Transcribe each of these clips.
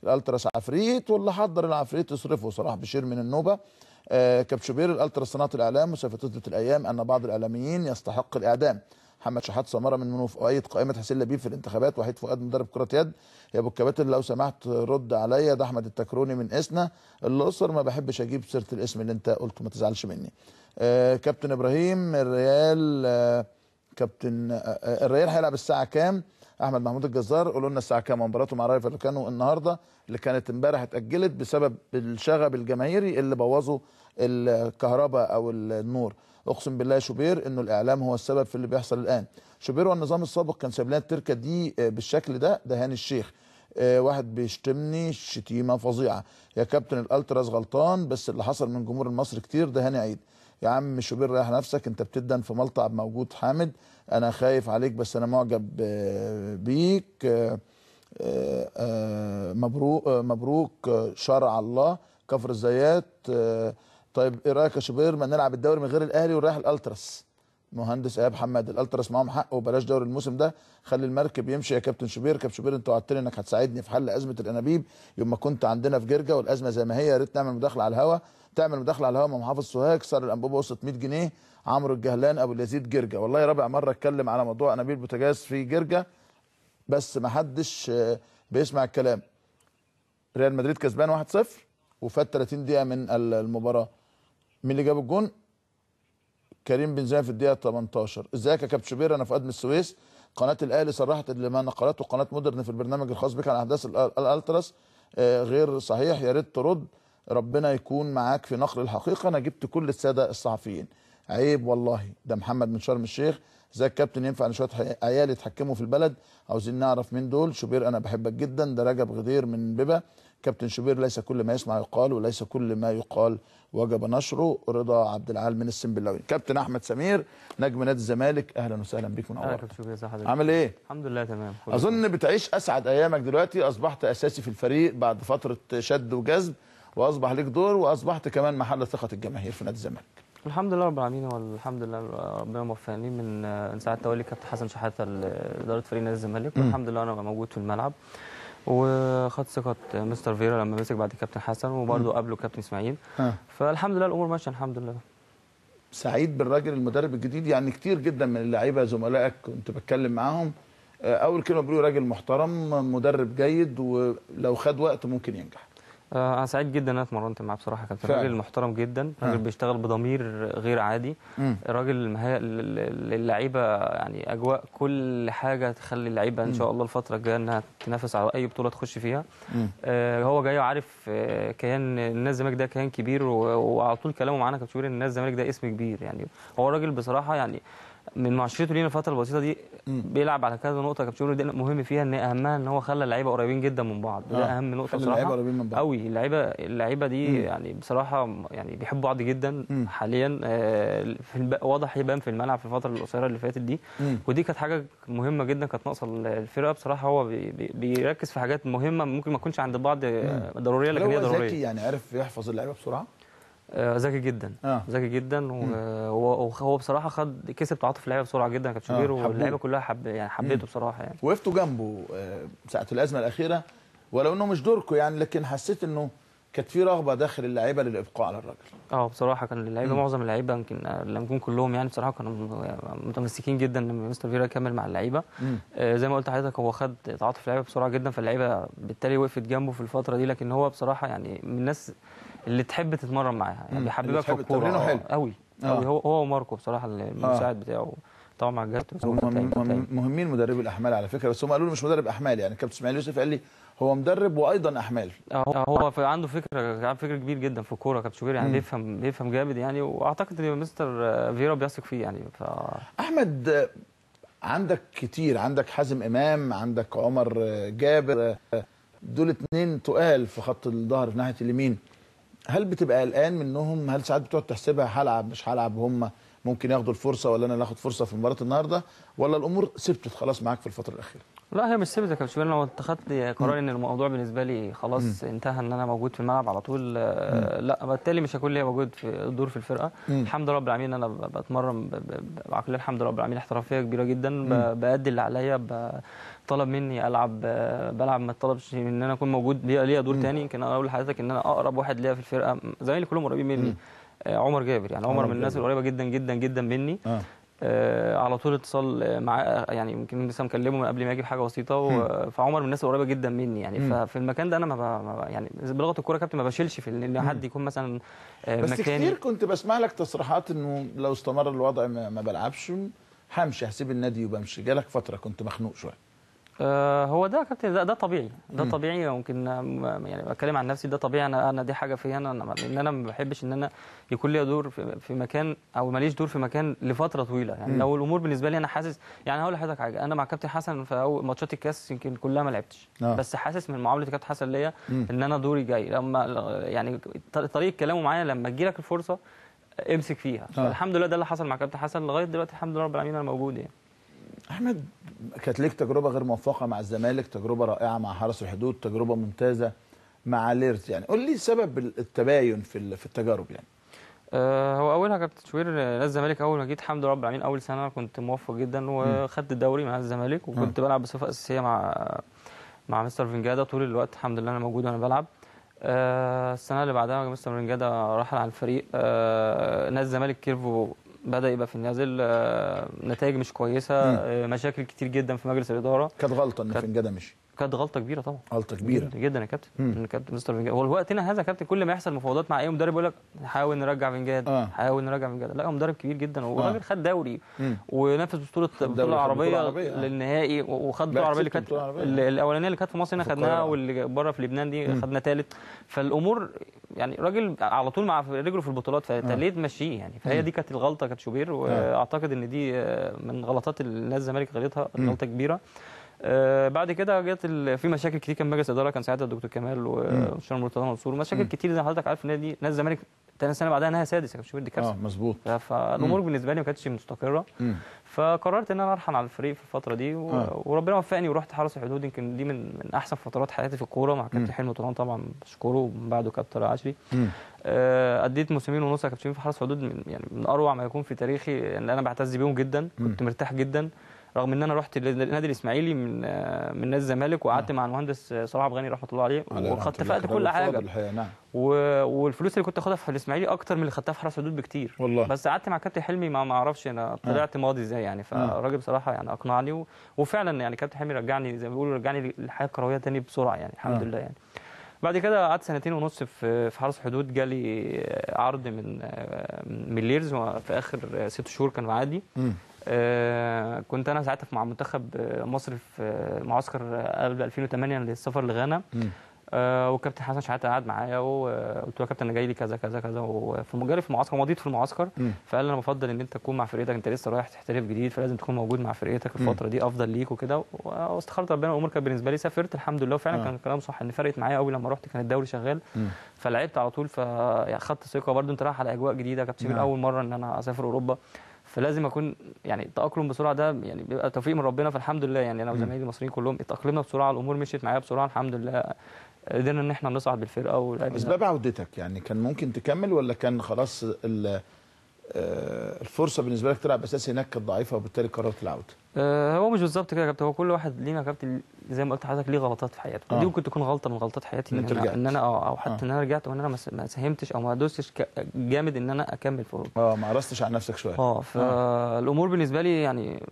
الالتراس عفريت، واللي حضر العفريت يصرفه صلاح بشير من النوبه. كابتشوبير الالتراس صناعه الاعلام، وسوف تثبت الايام ان بعض الاعلاميين يستحق الاعدام. محمد شحات سمره من منوف، اؤيد قائمه حسين لبيب في الانتخابات. وحيد فؤاد مدرب كره يد. يا ابو الكباتن لو سمحت رد عليا، ده احمد التكروني من اسنا الاقصر، ما بحبش اجيب سيره الاسم اللي انت قلته ما تزعلش مني. كابتن ابراهيم الريال، كابتن الريال هيلعب الساعه كام؟ احمد محمود الجزار قولوا لنا الساعه كام مباراته مع رايو فالكانو النهارده، اللي كانت امبارح اتاجلت بسبب الشغب الجماهيري اللي بوظوا الكهرباء او النور. اقسم بالله يا شوبير انه الاعلام هو السبب في اللي بيحصل الان. شوبير والنظام السابق كان سايب لنا التركه دي بالشكل ده هاني الشيخ. واحد بيشتمني شتيمه فظيعه. يا كابتن الالتراس غلطان، بس اللي حصل من جمهور المصري كتير، ده هاني عيد. يا عم شوبير ريح نفسك، انت بتدن في ملطع موجود حامد، انا خايف عليك بس انا معجب بيك. مبروك مبروك شرع الله كفر الزيات. طيب ايه رايك يا شوبير ما نلعب الدوري من غير الاهلي ونريح الالتراس؟ مهندس ايهاب حماد الالتراس معاهم حق وبلاش دوري الموسم ده، خلي المركب يمشي يا كابتن شوبير. كابتن شوبير انت وعدتني انك هتساعدني في حل ازمه الانابيب يوم ما كنت عندنا في جرجا، والازمه زي ما هي، يا ريت نعمل مداخله على الهوا. تعمل مداخله على الهوا مع محافظ سوهاج، سعر الانبوبه وصلت 100 جنيه. عمرو الجهلان ابو اليزيد جرجا، والله رابع مره اتكلم على موضوع انابيب بوتاجاز في جرجا بس ما حدش بيسمع الكلام. ريال مدريد كسبان 1-0 وفات 30 دقيقه من المباراه. مين اللي جاب الجون؟ كريم بنزيما في الدقيقه 18. ازيك يا كابتن شوبير، انا فؤاد من السويس. قناه الاهلي صرحت لما نقلته قناه مودرن في البرنامج الخاص بك عن احداث الالتراس غير صحيح، يا ريت ترد. ربنا يكون معاك في نقل الحقيقه، انا جبت كل الساده الصحفيين. عيب والله. ده محمد من شرم الشيخ. ازيك كابتن، ينفع ان شويه عيال يتحكموا في البلد؟ عاوزين نعرف مين دول. شوبير انا بحبك جدا. ده رجب غدير من بيبا. كابتن شوبير ليس كل ما يسمع يقال، وليس كل ما يقال وجب نشره. رضا عبد العال من السنبلاوي. كابتن احمد سمير نجم نادي الزمالك، اهلا وسهلا بيك ونورك. اهلا كابتن شوبير، ازي حضرتك؟ عامل ايه؟ الحمد لله تمام. اظن بتعيش اسعد ايامك دلوقتي، اصبحت اساسي في الفريق بعد فتره شد وجذب، واصبح لك دور، واصبحت كمان محل ثقه الجماهير في نادي الزمالك. الحمد لله رب العالمين، والحمد لله ربنا موفقني من ساعه تولي كابتن حسن شحاته لاداره فريق نادي الزمالك، والحمد لله انا موجود في الملعب، وخدت ثقه مستر فيرا لما مسك بعد كابتن حسن، وبرده قبله كابتن اسماعيل. فالحمد لله الامور ماشيه الحمد لله. سعيد بالراجل المدرب الجديد؟ يعني كتير جدا من اللعيبه زملائك كنت بتكلم معاهم، اول كلمه بيقولوا راجل محترم مدرب جيد ولو خد وقت ممكن ينجح. انا سعيد جدا ان انا اتمرنت معاه بصراحه. كابتن راجل محترم جدا، راجل بيشتغل بضمير غير عادي، راجل مهيأ للعيبه، يعني اجواء كل حاجه تخلي اللعيبه ان شاء الله الفتره الجايه انها تنافس على اي بطوله تخش فيها. هو جاي وعارف كيان نادي الزمالك ده كيان كبير، وعلى طول كلامه معانا كابتن شوبير ان نادي الزمالك ده اسم كبير. يعني هو راجل بصراحه يعني من معاشرته لينا الفتره البسيطه دي بيلعب على كذا نقطه كابتن شوبير، دي مهم فيها ان اهمها ان هو خلى اللعيبه قريبين جدا من بعض. ده اهم نقطه بصراحه، اللعيبه قريبين من بعض قوي. اللعيبه دي يعني بصراحه يعني بيحبوا بعض جدا حاليا. واضح يبان في الملعب في الفتره القصيره اللي فاتت دي، ودي كانت حاجه مهمه جدا كانت ناقصه الفرقه بصراحه. هو بيركز في حاجات مهمه ممكن ما تكونش عند بعض ضروريه، لكن هي ضروريه. ذكي يعني عرف يحفظ اللعيبه بسرعه. ذكي جدا ذكي جدا، وهو بصراحه كسب تعاطف اللعيبه بسرعه جدا كابتن شوبير، واللعيبه كلها حبيته بصراحه. يعني وقفتوا جنبه ساعه الازمه الاخيره، ولو انه مش دوركم يعني، لكن حسيت انه كانت في رغبه داخل اللعيبه للابقاء على الراجل. بصراحه كان اللعيبه معظم اللعيبه يمكن لم يكن كلهم يعني بصراحه كانوا متمسكين جدا ان مستر فيرا يكمل مع اللعيبه. زي ما قلت لحضرتك هو خد تعاطف اللعيبه بسرعه جدا، فاللعيبه بالتالي وقفت جنبه في الفتره دي. لكن هو بصراحه يعني من الناس اللي تحب تتمرن معاها، يعني بيحببك في الكوره قوي قوي. هو وماركو بصراحه المساعد بتاعه طبعا مع الجهاز. مهمين مدربي الاحمال على فكره، بس هم قالوا لي مش مدرب احمال. يعني كابتن اسماعيل يوسف قال لي هو مدرب وايضا احمال. هو عنده فكر كبير جدا في الكوره كابتن شوبير، يعني بيفهم جامد يعني، واعتقد ان مستر فيرا بيثق فيه يعني. احمد عندك كتير، عندك حازم امام، عندك عمر جابر، دول اتنين تقال في خط الظهر في ناحيه اليمين. هل بتبقى قلقان منهم؟ هل ساعات بتقعد تحسبها هلعب مش هلعب، هم ممكن ياخدوا الفرصه ولا انا اللي اخد فرصه في مباراه النهارده، ولا الامور ثبتت خلاص معاك في الفتره الاخيره؟ لا هي مش ثابته يا كابتن شوبير. انا لو اتخذت قرار ان الموضوع بالنسبه لي خلاص انتهى ان انا موجود في الملعب على طول، لا بالتالي مش هكون ليا موجود في الدور في الفرقه. الحمد لله رب العالمين انا بتمرن بعقليه الحمد لله رب العالمين احترافيه كبيره جدا، بادي اللي عليا، طلب مني العب بلعب، ما طلبش ان انا اكون موجود ليا دور تاني. يمكن انا اقول لحضرتك ان انا اقرب واحد ليا في الفرقه، زمايلي كلهم قريبين مني. عمر جابر، يعني عمر من الناس القريبه جدا جدا جدا مني. على طول اتصال معاه، يعني يمكن لسه مكلمه من قبل ما اجي بحاجه بسيطه. فعمر من الناس القريبه جدا مني يعني. ففي المكان ده انا يعني بلغه الكوره كابتن ما بشيلش في ان حد يكون مثلا بس مكاني. كتير كنت بسمع لك تصريحات انه لو استمر الوضع ما بلعبش، همشي، هسيب النادي وبمشي. جالك فتره كنت مخنوق شويه. هو ده يا كابتن، ده طبيعي، ده طبيعي. ممكن يعني بتكلم عن نفسي، ده طبيعي. انا دي حاجه فيا انا، ان انا ما بحبش ان انا يكون لي دور في مكان، او ماليش دور في مكان لفتره طويله. يعني لو الامور بالنسبه لي انا حاسس، يعني هقول لحضرتك حاجه، انا مع كابتن حسن في اول ماتشات الكاس يمكن كلها ما لعبتش. بس حاسس من معامله كابتن حسن ليا ان انا دوري جاي. لما يعني طريقه كلامه معايا، لما تجي لك الفرصه امسك فيها. فالحمد لله ده اللي حصل مع كابتن حسن لغايه دلوقتي، الحمد لله رب العالمين انا موجود يعني. احمد، كانت ليك تجربه غير موفقه مع الزمالك، تجربه رائعه مع حرس الحدود، تجربه ممتازه مع ليرز. يعني قول لي سبب التباين في التجارب يعني. هو اولها كابتن شوبير، نادي الزمالك اول ما جيت الحمد لله رب العالمين اول سنه كنت موفق جدا وخدت الدوري مع الزمالك، وكنت بلعب بصفه اساسيه مع مستر فينجادا طول الوقت. الحمد لله انا موجود وانا بلعب. السنه اللي بعدها مستر فينجادا رحل عن الفريق. نادي الزمالك كيرفو بدأ يبقى في النازل، نتائج مش كويسه، مشاكل كتير جدا في مجلس الاداره. كانت غلطه ان فنجاده مشي. كانت غلطه كبيره طبعا، غلطه كبيره جدا, جدا يا كابتن. كابتن مستر فينجاد هو وقتنا هذا كابتن، كل ما يحصل مفاوضات مع اي مدرب يقول لك حاول نرجع فينجاد، حاول نرجع فينجاد. لا هو مدرب كبير جدا، والراجل خد دوري ونافس بطوله عربيه للنهائي، وخد بطوله عربيه اللي كانت الاولانيه اللي كانت في مصر هنا خدناها، واللي بره في لبنان دي خدنا ثالث. فالامور يعني راجل على طول مع رجله في البطولات، فانت ليه تمشيه يعني؟ فهي دي كانت الغلطه كانت شوبير، واعتقد ان دي من غلطات الناس الزمالك غلطها، غلطه كبيره. بعد كده جت في مشاكل كتير، كان مجلس اداره كان ساعتها الدكتور كمال والشيخ مرتضى منصور، مشاكل كتير زي ما حضرتك عارف. النادي نادي الزمالك ثاني سنه بعدها نهائي سادس يا كابتن، دي كارثه. مظبوط. فالامور بالنسبه لي ما كانتش مستقره. فقررت ان انا ارحل على الفريق في الفتره دي، وربنا وفقني ورحت حرس الحدود. يمكن دي من احسن فترات حياتي في الكوره مع كابتن حلمي طولان، طبعا بشكره، ومن بعده كابتن عشري. اديت موسمين ونص يا كابتن في حرس الحدود، يعني من اروع ما يكون في تاريخي، ان انا بعتز بيهم جدا. كنت مرتاح جدا، رغم ان انا رحت للنادي الاسماعيلي من نادي الزمالك، وقعدت مع المهندس صلاح ابو غني رحمه الله عليه، واتفقت كل حاجه. نعم. والفلوس اللي كنت اخدها في الاسماعيلي اكتر من اللي خدتها في حرس الحدود بكتير والله. بس قعدت مع كابتن حلمي ما اعرفش انا طلعت ماضي ازاي يعني. فالراجل بصراحه يعني اقنعني، وفعلا يعني كابتن حلمي رجعني زي ما بيقولوا، رجعني للحياه الكرويه تاني بسرعه يعني، الحمد لله يعني. بعد كده قعدت سنتين ونص في حرس الحدود، جالي عرض من ليرز في اخر 6 شهور كان عادي. كنت انا ساعتها مع منتخب مصر في معسكر قبل 2008 للسفر لغانا. وكابتن حسن شحاته قعد معايا، وقلت له يا كابتن انا جاي لي كذا كذا كذا، وفي في المعسكر مضيت في المعسكر. فقال لي انا بفضل ان انت تكون مع فرقتك، انت لسه رايح تحترف جديد، فلازم تكون موجود مع فرقتك الفتره دي افضل ليك وكده. واستخرت ربنا، الامور كانت بالنسبه لي سافرت الحمد لله. وفعلا كان الكلام صح، ان فرقت معايا قوي لما رحت، كان الدوري شغال. فلعبت على طول، فاخدت ثقه برده. انت رايح على اجواء جديده كابتن، اول مره ان انا اسافر اوروبا، فلازم اكون يعني التاقلم بسرعه، ده يعني بيبقى توفيق من ربنا. فالحمد لله يعني انا وزمايلي المصريين كلهم اتاقلمنا بسرعه، الامور مشيت معايا بسرعه الحمد لله، قدرنا ان احنا نصعد بالفرقه. اسباب عودتك يعني كان ممكن تكمل، ولا كان خلاص الفرصه بالنسبه لك تلعب اساسي هناك كانت ضعيفه وبالتالي قررت العوده؟ هو مش بالظبط كده يا كابتن، هو كل واحد لينا يا كابتن زي ما قلت لحضرتك ليه غلطات في حياته. دي ممكن تكون غلطه من غلطات حياتي، ان انا او حتى ان انا رجعت، وان انا ما ساهمتش او ما دوستش جامد ان انا اكمل في اوروبا. ما قرصتش على نفسك شويه. فالامور بالنسبه لي يعني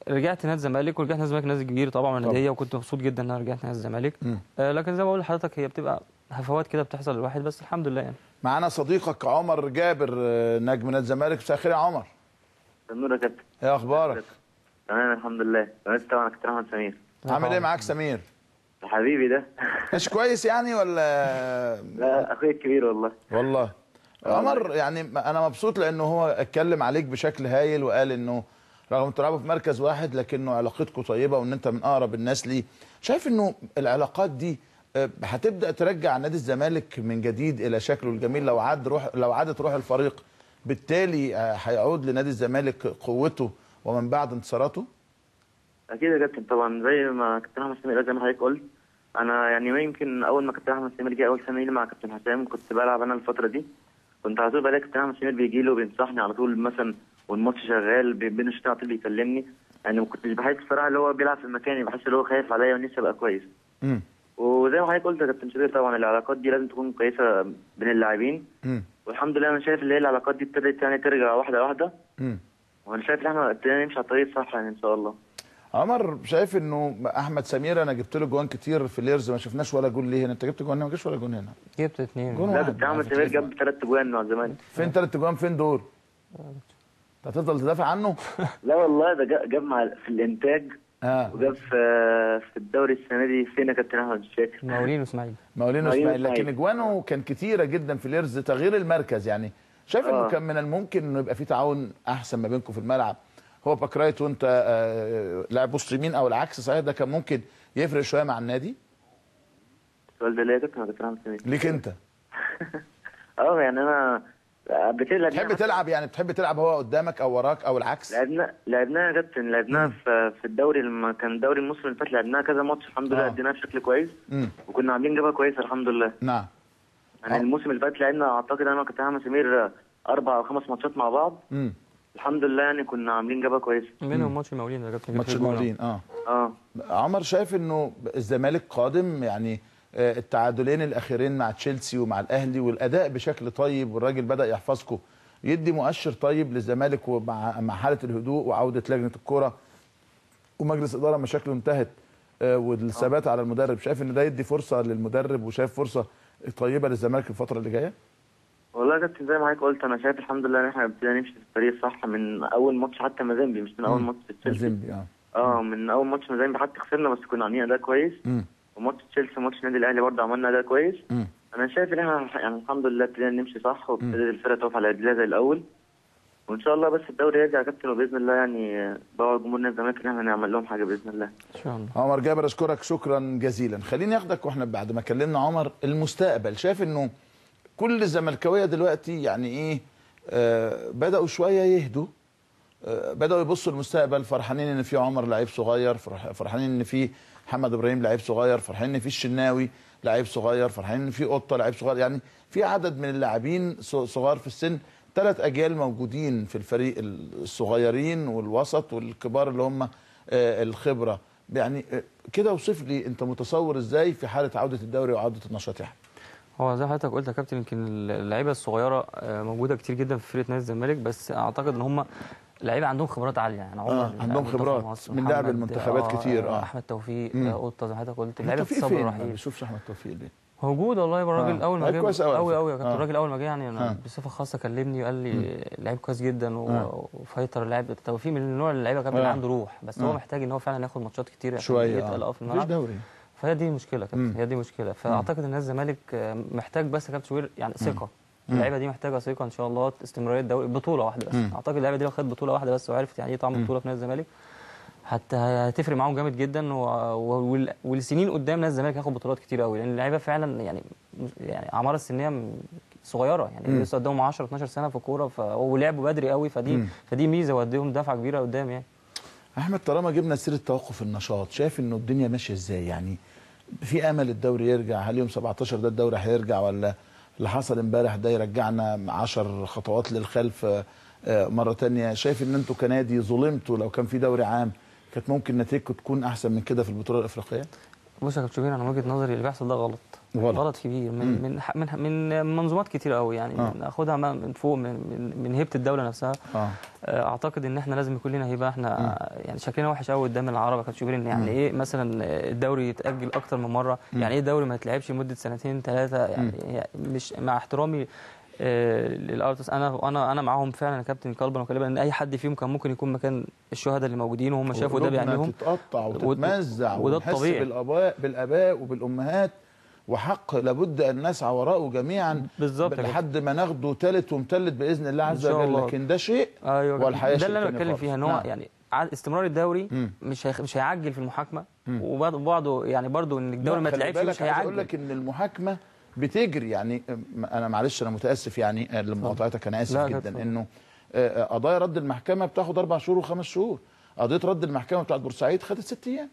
رجعت نادي الزمالك، ورجعت نادي الزمالك نادي كبير طبعا وناديه، وكنت مبسوط جدا ان انا رجعت نادي الزمالك. لكن زي ما بقول لحضرتك هي بتبقى هفوات كده بتحصل للواحد، بس الحمد لله يعني. معانا صديقك عمر جابر، نجم نادي الزمالك. مساء الخير يا عمر. النور يا كابتن. ايه اخبارك؟ تمام الحمد لله. طبعا كابتن احمد سمير. عامل ايه معاك سمير؟ حبيبي ده مش كويس يعني ولا؟ لا اخويا الكبير والله. عمر يعني انا مبسوط لانه هو اتكلم عليك بشكل هايل، وقال انه رغم انتوا بتلعبوا في مركز واحد لكنه علاقتكم طيبه، وان انت من اقرب الناس ليه. شايف انه العلاقات دي هتبدا ترجع نادي الزمالك من جديد الى شكله الجميل لو عادت روح الفريق، بالتالي هيعود لنادي الزمالك قوته ومن بعد انتصاراته؟ اكيد يا كابتن طبعا، زي ما كابتن احمد سمير زي ما حضرتك قلت. انا يعني ما يمكن اول ما كابتن احمد سمير جه اول سنه لي مع كابتن حسام كنت بلعب انا الفتره دي. كنت على طول بلاقي كابتن احمد سمير بيجي له وبينصحني على طول مثلا، والماتش شغال بين الشوط على طول بيكلمني. يعني ما كنتش بحس الصراحه اللي هو بيلعب في مكاني، بحس اللي هو خايف عليا ونفسي ابقى كويس. وزي ما حضرتك قلت يا كابتن شوبير، طبعا العلاقات دي لازم تكون كويسه بين اللاعبين. والحمد لله انا شايف اللي هي العلاقات دي ابتدت يعني ترجع واحده واحده. وانا شايف ان احنا ابتدينا نمشي على الطريق الصح يعني ان شاء الله. عمر شايف انه احمد سمير انا جبت له جوان كتير في الليرز ما شفناش ولا جول ليه هنا؟ انت جبت جوان هنا ما جبتش ولا جون هنا؟ جبت 2 جون لا واحد. كابتن احمد سمير جاب 3 جوان مع الزمالك. فين 3 جوان؟ فين دول؟ انت هتفضل تدافع عنه؟ لا والله ده جاب مع في الانتاج. وجاب في الدوري السنه دي فين يا كابتن احمد؟ مش فاكر. مقاولين واسماعيلي. مقاولين واسماعيلي، لكن اجوانه كان كتيره جدا في الليرز. تغيير المركز يعني شايف انه كان من الممكن انه يبقى في تعاون احسن ما بينكم في الملعب، هو باك رايت وانت لاعب وسط يمين او العكس، صحيح ده كان ممكن يفرق شويه مع النادي؟ السؤال ده ليه يا كابتن احمد سمير؟ ليك انت؟ يعني انا قبل كده بتحب تلعب، يعني بتحب تلعب هو قدامك او وراك او العكس؟ لعبناها يا كابتن، لعبناها في الدوري لما كان الدوري المصري اللي فات، لعبناها كذا ماتش الحمد لله اديناها بشكل كويس. وكنا عاملين جبهه كويسه الحمد لله. نعم. يعني الموسم اللي فات لعبنا اعتقد انا وكابتن احمد سمير 4 أو 5 ماتشات مع بعض. الحمد لله يعني كنا عاملين جبهه كويسه. منهم ماتش المقاولين يا كابتن. ماتش المقاولين. عمر شايف انه الزمالك قادم، يعني التعادلين الاخيرين مع تشيلسي ومع الاهلي والاداء بشكل طيب والراجل بدا يحفظكم، يدي مؤشر طيب للزمالك ومع حاله الهدوء وعوده لجنه الكوره ومجلس اداره مشاكله انتهت والثبات على المدرب، شايف ان ده يدي فرصه للمدرب وشايف فرصه طيبه للزمالك الفتره اللي جايه؟ والله يا كابتن زي ما حضرتك قلت انا شايف الحمد لله ان احنا ابتدينا نمشي في الطريق الصح من اول ماتش حتى مازيمبي، مش من اول ماتش تشيلسي. من اول ماتش مازيمبي حتى خسرنا بس كنا عاملين اداء كويس. وماتش تشيلسي وماتش النادي الاهلي برضه عملنا اداء كويس. انا شايف ان احنا يعني الحمد لله ابتدينا نمشي صح وابتدت الفرقه تقف على رجليها زي الاول. وان شاء الله بس الدوري يرجع يا كابتن، وباذن الله يعني بقى جمهور نادي الزمالك ان احنا نعمل لهم حاجه باذن الله. ان شاء الله. عمر جابر اشكرك شكرا جزيلا. خليني اخدك واحنا بعد ما كلمنا عمر المستقبل، شايف انه كل الزملكاويه دلوقتي يعني ايه بداوا شويه يهدوا، بداوا يبصوا للمستقبل، فرحانين ان في عمر لعيب صغير، فرحانين ان في محمد ابراهيم لعيب صغير، فرحانين ان في الشناوي لعيب صغير، فرحانين ان في قطه لعيب صغير، يعني في عدد من اللاعبين صغار في السن، 3 اجيال موجودين في الفريق، الصغيرين والوسط والكبار اللي هم الخبره. يعني كده اوصف لي انت متصور ازاي في حاله عوده الدوري وعوده النشاط يعني؟ هو زي ما حضرتك قلت يا كابتن يمكن اللعيبه الصغيره موجوده كتير جدا في فرقه نادي الزمالك، بس اعتقد ان هم لعيبه عندهم خبرات عاليه يعني. عمر عندهم خبرات من لعب المنتخبات كتير. احمد توفيق قطه زي ما حضرتك قلت، لعيبه في الصبر الرحيم. ما بيشوفش احمد توفيق ليه؟ موجود والله الراجل اول ما جه كويس قوي يا كابتن. الراجل اول ما جه يعني انا بصفه خاصه كلمني وقال لي لعيب كويس جدا وفايتر. اللاعب توفيق من النوع اللي اللعيبه كابتن عنده روح، بس هو محتاج ان هو فعلا ياخد ماتشات كتير شويه يتقل في الملعب. دوري. فهي دي مشكله كابتن، هي دي مشكله. فاعتقد ان الزمالك محتاج بس يا كابتن شوبير يعني ثقه. اللعيبه دي محتاجه ثقه ان شاء الله، استمراريه الدوري، بطوله واحده بس. اعتقد اللعيبه دي لو خدت بطوله واحده بس وعرفت يعني ايه طعم البطوله في نادي الزمالك هتفرق معاهم جامد جدا. والسنين قدام نادي الزمالك هياخد بطولات كتير قوي، لان اللعيبه فعلا يعني اعمار السنيه صغيره يعني لسه قدامهم 10 12 سنه في الكوره ولعبوا بدري قوي، فدي ميزه واديهم دفعه كبيره قدام يعني. احمد طالما جبنا سيره توقف النشاط، شايف انه الدنيا ماشيه ازاي؟ يعني في امل الدوري يرجع؟ هل يوم 17 ده الدوري هيرجع، ولا اللي حصل امبارح ده يرجعنا 10 خطوات للخلف مره ثانيه؟ شايف ان انتوا كنادي ظلمتوا؟ لو كان في دوري عام كانت ممكن نتيجته تكون احسن من كده في البطوله الافريقيه؟ بص يا كابتن شوبير، انا من وجهه نظري اللي بيحصل ده غلط كبير من منظومات كتير قوي يعني. ناخدها من فوق من هيبه الدوله نفسها. اعتقد ان احنا لازم يكون لنا هيبه. احنا يعني شكلنا وحش قوي قدام العرب يا كابتن شوبير. ان يعني ايه مثلا الدوري يتاجل اكتر من مره؟ يعني ايه الدوري ما يتلعبش مده 2 3 يعني مش مع احترامي للارتس، انا معاهم فعلا يا كابتن قلبا وقالبا ان اي حد فيهم كان ممكن يكون مكان الشهداء اللي موجودين وهم شافوا ده بعينيهم. تتقطع وتتمزع وده الطبيعي بالاباء وبالامهات، وحق لابد ان نسعى وراءه جميعا بالظبط لحد ما ناخده ثالث ومثلث باذن الله عز وجل. لكن ده شيء والحياه ده اللي انا بتكلم فيها، ان هو يعني استمرار الدوري مش هيعجل في المحاكمه. وبعضه يعني برضه ان الدوري ما يتلعبش مش هيعجل. اقول لك ان المحاكمه بتجري يعني. انا معلش انا متاسف يعني لمقاطعتك، انا اسف جدا انه قضايا رد المحكمه بتاخد 4 شهور و5 شهور. قضيه رد المحكمه بتاعت بورسعيد خدت 6 ايام،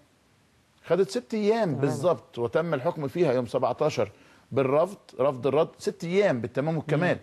خدت 6 ايام بالظبط، وتم الحكم فيها يوم 17 بالرفض، رفض الرد 6 ايام بالتمام والكمال.